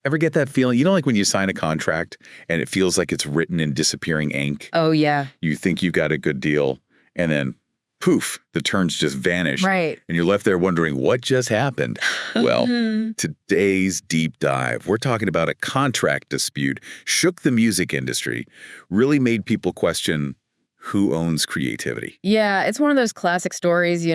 Ever get that feeling? You know, like when you sign a contract and it feels like it's written in disappearing ink? Oh, yeah. You think you've got a good deal, and then poof, the terms just vanish. Right. And you're left there wondering what just happened. Well, today's deep dive, we're talking about a contract dispute, shook the music industry, really made people question who owns creativity. Yeah, it's one of those classic stories,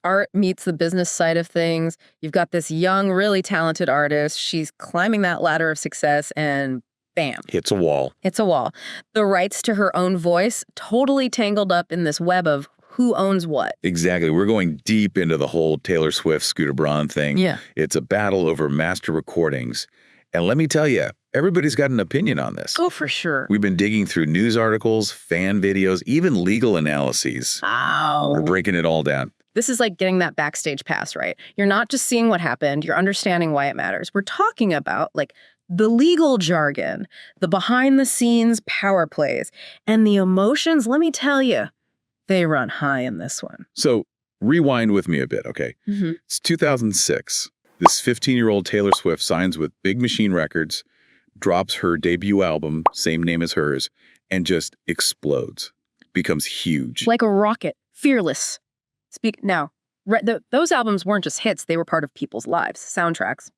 art meets the business side of things. You've got this young, really talented artist. She's climbing that ladder of success and bam. Hits a wall. It's a wall. The rights to her own voice totally tangled up in this web of who owns what. Exactly. We're going deep into the whole Taylor Swift, Scooter Braun thing. Yeah. It's a battle over master recordings. And let me tell you, everybody's got an opinion on this. Oh, for sure. We've been digging through news articles, fan videos, even legal analyses. Wow. We're breaking it all down. This is like getting that backstage pass, right? You're not just seeing what happened, you're understanding why it matters. We're talking about like the legal jargon, the behind the scenes power plays, and the emotions, let me tell you, they run high in this one. So rewind with me a bit, okay? It's 2006. This 15-year-old Taylor Swift signs with Big Machine Records, drops her debut album, same name as hers, and just explodes. Becomes huge. Like a rocket, fearless. Those albums weren't just hits, they were part of people's lives, soundtracks,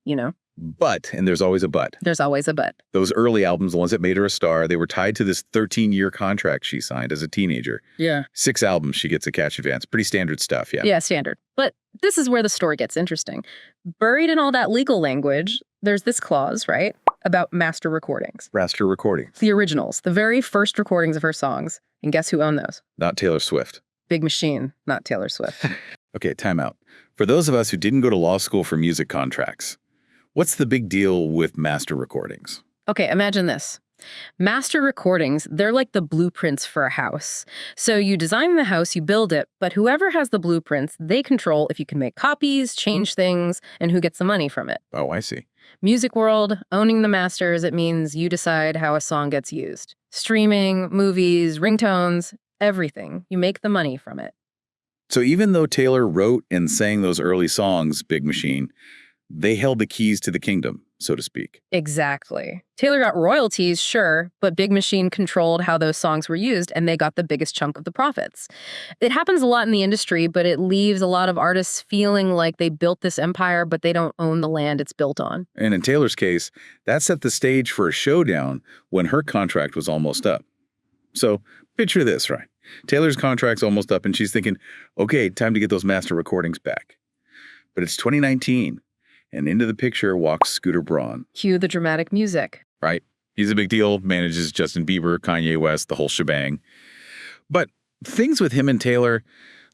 But, and there's always a but. There's always a but. Those early albums, the ones that made her a star, they were tied to this 13-year contract she signed as a teenager. Yeah. 6 albums she gets a cash advance. Pretty standard stuff, yeah. Yeah, standard. But this is where the story gets interesting. Buried in all that legal language, there's this clause, right, about master recordings. Master recordings. The originals, the very first recordings of her songs. And guess who owned those? Not Taylor Swift. Big Machine, not Taylor Swift. Okay, time out. For those of us who didn't go to law school for music contracts, what's the big deal with master recordings? Okay, imagine this. Master recordings, they're like the blueprints for a house. So you design the house, you build it, but whoever has the blueprints, they control if you can make copies, change things, and who gets the money from it. Oh, I see. Music world, owning the masters, it means you decide how a song gets used. Streaming, movies, ringtones, everything. You make the money from it. So even though Taylor wrote and sang those early songs, Big Machine, they held the keys to the kingdom, so to speak. Exactly. Taylor got royalties, sure, but Big Machine controlled how those songs were used, and they got the biggest chunk of the profits. It happens a lot in the industry, but it leaves a lot of artists feeling like they built this empire, but they don't own the land it's built on. And in Taylor's case, that set the stage for a showdown when her contract was almost up. So picture this, right? Taylor's contract's almost up, and she's thinking, okay, time to get those master recordings back. But it's 2019. And into the picture walks Scooter Braun. Cue the dramatic music. Right? He's a big deal, manages Justin Bieber, Kanye West, the whole shebang. But things with him and Taylor,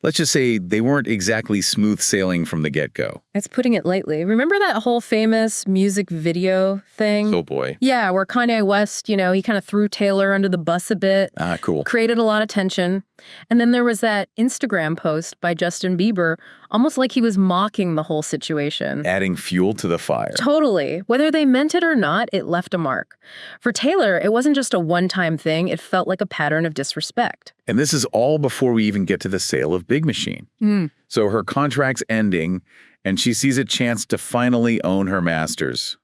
let's just say they weren't exactly smooth sailing from the get-go. That's putting it lightly. Remember that whole famous music video thing? Oh boy. Yeah, where Kanye West, he kind of threw Taylor under the bus a bit. Ah, cool. Created a lot of tension. And then there was that Instagram post by Justin Bieber, almost like he was mocking the whole situation. Adding fuel to the fire. Totally. Whether they meant it or not, it left a mark. For Taylor, it wasn't just a one-time thing. It felt like a pattern of disrespect. And this is all before we even get to the sale of Big Machine. So her contract's ending, and she sees a chance to finally own her masters.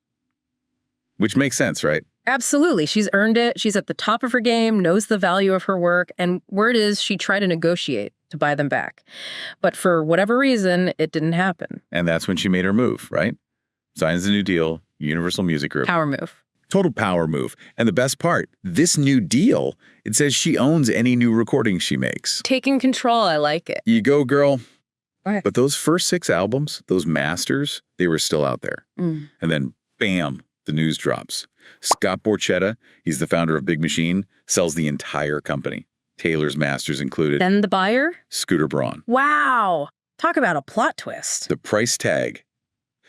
Which makes sense, right? Absolutely. She's earned it. She's at the top of her game, knows the value of her work, and word is she tried to negotiate to buy them back. But for whatever reason, it didn't happen. And that's when she made her move, right? Signs a new deal, Universal Music Group. Power move. Total power move. And the best part, this new deal, it says she owns any new recordings she makes. Taking control, I like it. You go, girl. Okay. But those first 6 albums, those masters, they were still out there. And then, bam, the news drops. Scott Borchetta, he's the founder of Big Machine, sells the entire company. Taylor's masters included. Then the buyer? Scooter Braun. Wow. Talk about a plot twist. The price tag.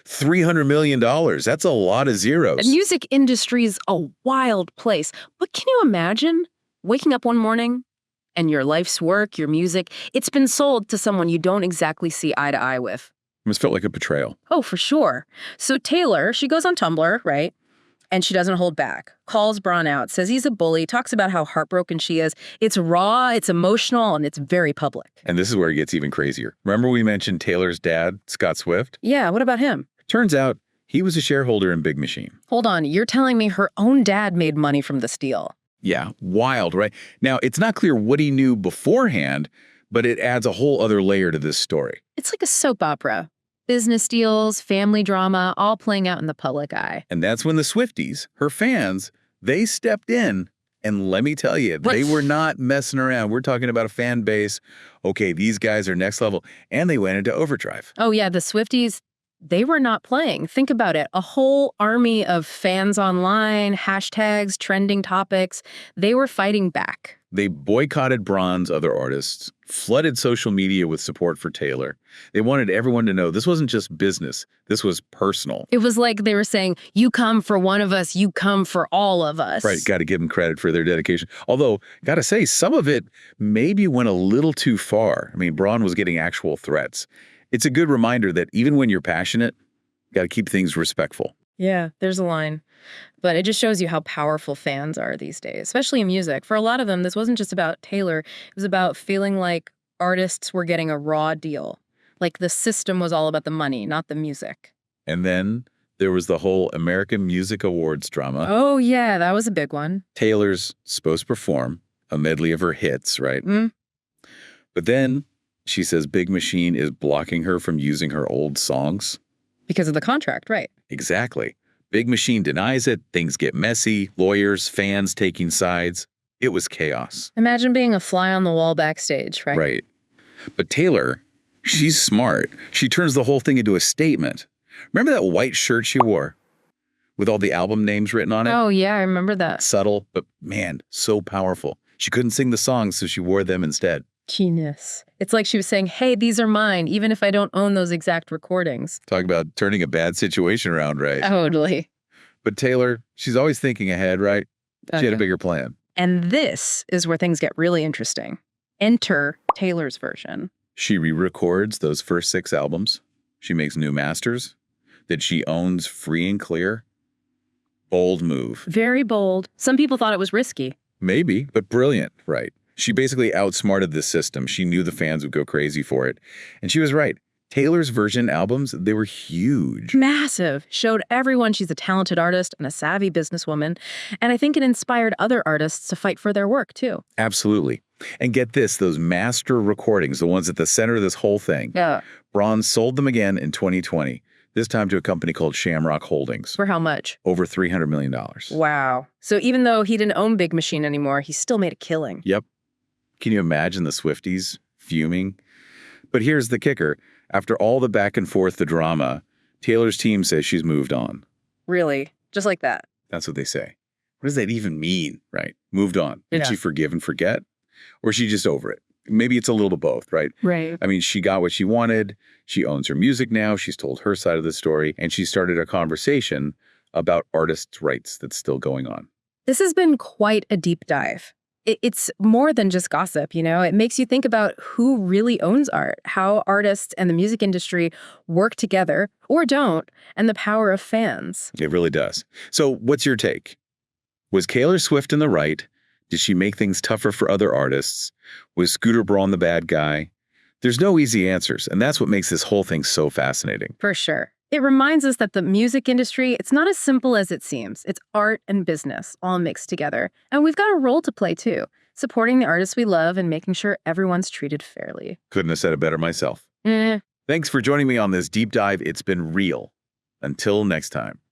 $300 million. That's a lot of zeros. The music industry's a wild place. But can you imagine waking up one morning and your life's work, your music, it's been sold to someone you don't exactly see eye to eye with? It must felt like a betrayal. Oh, for sure. So Taylor, she goes on Tumblr, right? And she doesn't hold back. Calls Braun out, says he's a bully, talks about how heartbroken she is. It's raw, it's emotional, and it's very public. And this is where it gets even crazier. Remember we mentioned Taylor's dad, Scott Swift? Yeah, what about him? Turns out He was a shareholder in Big Machine. Hold on, you're telling me her own dad made money from this deal? Yeah, wild, right? Now, it's not clear what he knew beforehand, but it adds a whole other layer to this story. It's like a soap opera. Business deals, family drama, all playing out in the public eye. And that's when the Swifties, her fans, they stepped in. And let me tell you, they were not messing around. We're talking about a fan base. Okay, these guys are next level. And they went into overdrive. Oh, yeah, the Swifties, they were not playing. Think about it. A whole army of fans online, hashtags, trending topics. They were fighting back. They boycotted Braun's other artists, flooded social media with support for Taylor. They wanted everyone to know this wasn't just business. This was personal. It was like they were saying, you come for one of us, you come for all of us. Right, got to give them credit for their dedication. Although, got to say, some of it maybe went a little too far. I mean, Braun was getting actual threats. It's a good reminder that even when you're passionate, got to keep things respectful. Yeah, there's a line. But it just shows you how powerful fans are these days, especially in music. For a lot of them, this wasn't just about Taylor. It was about feeling like artists were getting a raw deal. Like the system was all about the money, not the music. And then there was the whole American Music Awards drama. Oh, yeah, that was a big one. Taylor's supposed to perform a medley of her hits, right? Mm. But then she says Big Machine is blocking her from using her old songs. Because of the contract, right? Exactly. Big Machine denies it. Things get messy. Lawyers, fans taking sides. It was chaos. Imagine being a fly on the wall backstage, right? Right. But Taylor, she's smart. She turns the whole thing into a statement. Remember that white shirt she wore with all the album names written on it? Oh, yeah, I remember that. Subtle, but man, so powerful. She couldn't sing the songs, so she wore them instead. Genius. It's like she was saying, hey, these are mine, even if I don't own those exact recordings. Talk about turning a bad situation around, right? Totally. But Taylor, she's always thinking ahead, right? She had a bigger plan. And this is where things get really interesting. Enter Taylor's version. She re-records those first 6 albums. She makes new masters that she owns free and clear. Bold move. Very bold. Some people thought it was risky. Maybe, but brilliant, right? She basically outsmarted the system. She knew the fans would go crazy for it. And she was right. Taylor's version albums, they were huge. Massive. Showed everyone she's a talented artist and a savvy businesswoman. And I think it inspired other artists to fight for their work, too. Absolutely. And get this, those master recordings, the ones at the center of this whole thing. Yeah. Braun sold them again in 2020, this time to a company called Shamrock Holdings. For how much? Over $300 million. Wow. So even though he didn't own Big Machine anymore, he still made a killing. Yep. Can you imagine the Swifties fuming? But here's the kicker. After all the back and forth, the drama, Taylor's team says she's moved on. Really? Just like that? That's what they say. What does that even mean, right? Moved on. Did she forgive and forget? Or is she just over it? Maybe it's a little of both, right? Right. I mean, she got what she wanted. She owns her music now. She's told her side of the story. And she started a conversation about artists' rights that's still going on. This has been quite a deep dive. It's more than just gossip, you know? It makes you think about who really owns art, how artists and the music industry work together, or don't, and the power of fans. It really does. So what's your take? Was Taylor Swift in the right? Did she make things tougher for other artists? Was Scooter Braun the bad guy? There's no easy answers, and that's what makes this whole thing so fascinating. For sure. It reminds us that the music industry, it's not as simple as it seems. It's art and business all mixed together. And we've got a role to play too, supporting the artists we love and making sure everyone's treated fairly. Couldn't have said it better myself. Eh. Thanks for joining me on this deep dive. It's been real. Until next time.